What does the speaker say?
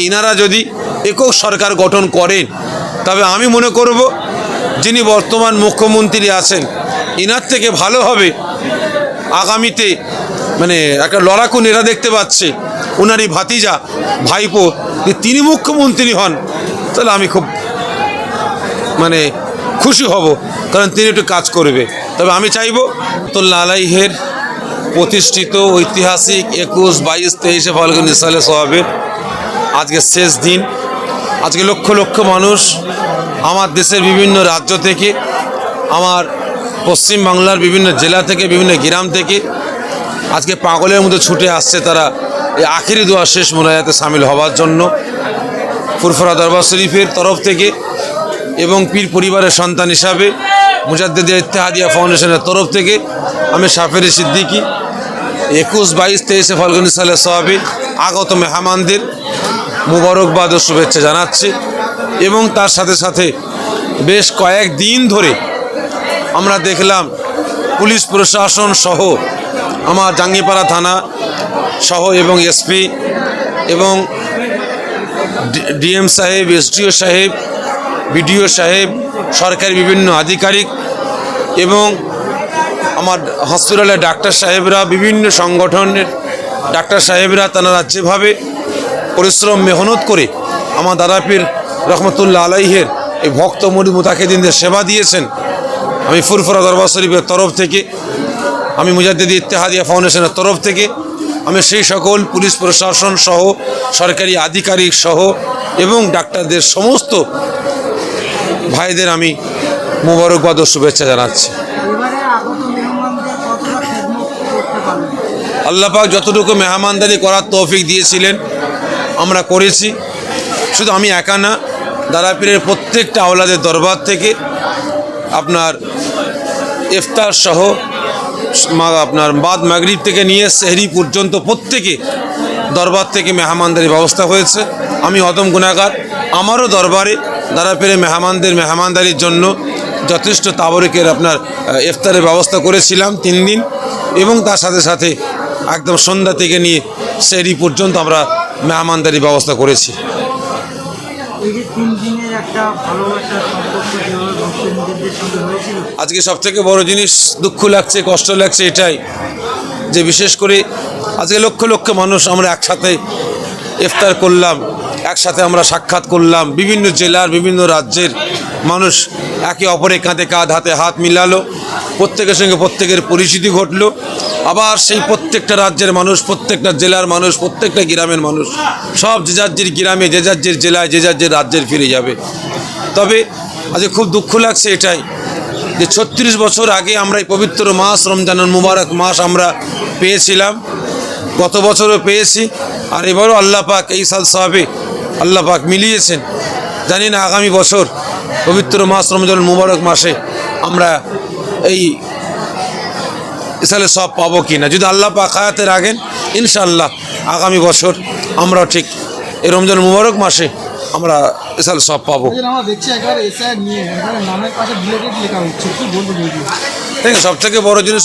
ইনারা যদি একক সরকার গঠন করেন তবে আমি মনে করব যিনি বর্তমান মুখ্যমন্ত্রী আছেন ইনার থেকে ভালো হবে আগামীতে মানে একটা লড়াকু নেতা দেখতে পাচ্ছে ওনারই ভাতিজা ভাইপো তিনি মুখ্যমন্ত্রী হন তাহলে আমি খুব মানে খুশি হব কারণ তিনি একটু কাজ করবে। তবে আমি চাইব রহমতুল্লাহ আলাইহের প্রতিষ্ঠিত ঐতিহাসিক 21, 22, 23 ফাল্গুন ইসালে সোহাবের আজকে শেষ দিন। আজকে লক্ষ লক্ষ মানুষ আমার দেশের বিভিন্ন রাজ্য থেকে আমার পশ্চিম বাংলার বিভিন্ন জেলা থেকে বিভিন্ন গ্রাম থেকে আজকে পাগলের মতো ছুটে আসছে তারা এই আখেরি দোয়া শেষ মোনাজাতে সামিল হওয়ার জন্য। ফুরফুরা দরবার শরীফের তরফ থেকে এবং পীর পরিবারের সন্তান হিসাবে মুজাদ্দিদিয়া ইত্তেহাদিয়া ফাউন্ডেশনের তরফ থেকে আমি সাফেরি সিদ্দিকী 21, 22, 23 ফাল্গুন সালে সোহাবে আগত মেহমানদের মুবারকবাদ ও শুভেচ্ছা জানাচ্ছি। এবং তার সাথে সাথে বেশ কয়েকদিন ধরে আমরা দেখলাম পুলিশ প্রশাসন সহ আমার জাঙ্গিপাড়া থানা সহ এবং এসপি এবং ডিএম সাহেব, এসডিও সাহেব, বিডিও সাহেব, সরকারি বিভিন্ন আধিকারিক এবং আমার হসপিটালের ডাক্তার সাহেবরা, বিভিন্ন সংগঠনের ডাক্তার সাহেবরা তারা যেভাবে পরিশ্রম মেহনত করে আমার দাদা পীর রহমতুল্লাহ আলাইহের এই ভক্ত মুরিদ মুতাকিদিনদের সেবা দিয়েছেন। আমি ফুরফুরা দরবার শরীফের তরফ থেকে, আমি মুজাদ্দিদি ইত্তেহাদিয়া ফাউন্ডেশনের তরফ থেকে আমি সেই সকল পুলিশ প্রশাসন সহ সরকারি আধিকারিক সহ এবং ডাক্তারদের সমস্ত ভাইদের আমি মুবারকবাদ ও শুভেচ্ছা জানাচ্ছি। আল্লাহ পাক যতটুকু মেহমানদারি করার তৌফিক দিয়েছিলেন আমরা করেছি। শুধু আমি একা না, দাদা পীরের প্রত্যেকটা আওলাদের দরবার থেকে আপনার ইফতার সহ আপনার বাদ মাগরিব থেকে নিয়ে সেহরি পর্যন্ত প্রত্যেকে দরবার থেকে মেহমানদারির ব্যবস্থা হয়েছে। আমি অদম গুনাহগার, আমারও দরবারে দাদা পীরের মেহমানদারির জন্য যথেষ্ট তাবরুকের আপনার ইফতারের ব্যবস্থা করেছিলাম 3 দিন এবং তার সাথে সাথে একদম সন্ধ্যা থেকে নিয়ে সেহরি পর্যন্ত আমরা মেহমানদারির ব্যবস্থা করেছি। আজকে সবথেকে বড় জিনিস দুঃখ লাগছে, কষ্ট লাগছে এটাই যে বিশেষ করে আজকে লক্ষ লক্ষ মানুষ আমরা একসাথে ইফতার করলাম, একসাথে আমরা সাক্ষাৎ করলাম। বিভিন্ন জেলার বিভিন্ন রাজ্যের মানুষ একে অপরের কাঁধে কাঁধ, হাতে হাত মিলালো, প্রত্যেকের সঙ্গে প্রত্যেকের পরিচিতি ঘটলো। আবার সেই প্রত্যেকটা রাজ্যের মানুষ, প্রত্যেকটা জেলার মানুষ, প্রত্যেকটা গ্রামের মানুষ সব যে যার গ্রামে, যে যার জেলায়, যে যার রাজ্যের ফিরে যাবে। তবে আজকে খুব দুঃখ লাগছে এটাই যে 36 বছর আগে আমরা এই পবিত্র মাস রমজানুল মুবারক মাস আমরা পেয়েছিলাম, গত বছরও পেয়েছি, আর এবারও আল্লাহ পাক এই সাল সাহাবে আল্লাহ পাক মিলিয়েছেন। জানি না আগামী বছর পবিত্র মাস রমজানুল মুবারক মাসে আমরা এই ইসালে সব পাবো কি না। যদি আল্লাহ পাক হায়াতে রাখেন ইনশাআল্লাহ আগামী বছর আমরাও ঠিক এই রমজান মুবারক মাসে আমরা ইসালে সব পাবো। ঠিক আছে, সব থেকে বড় জিনিস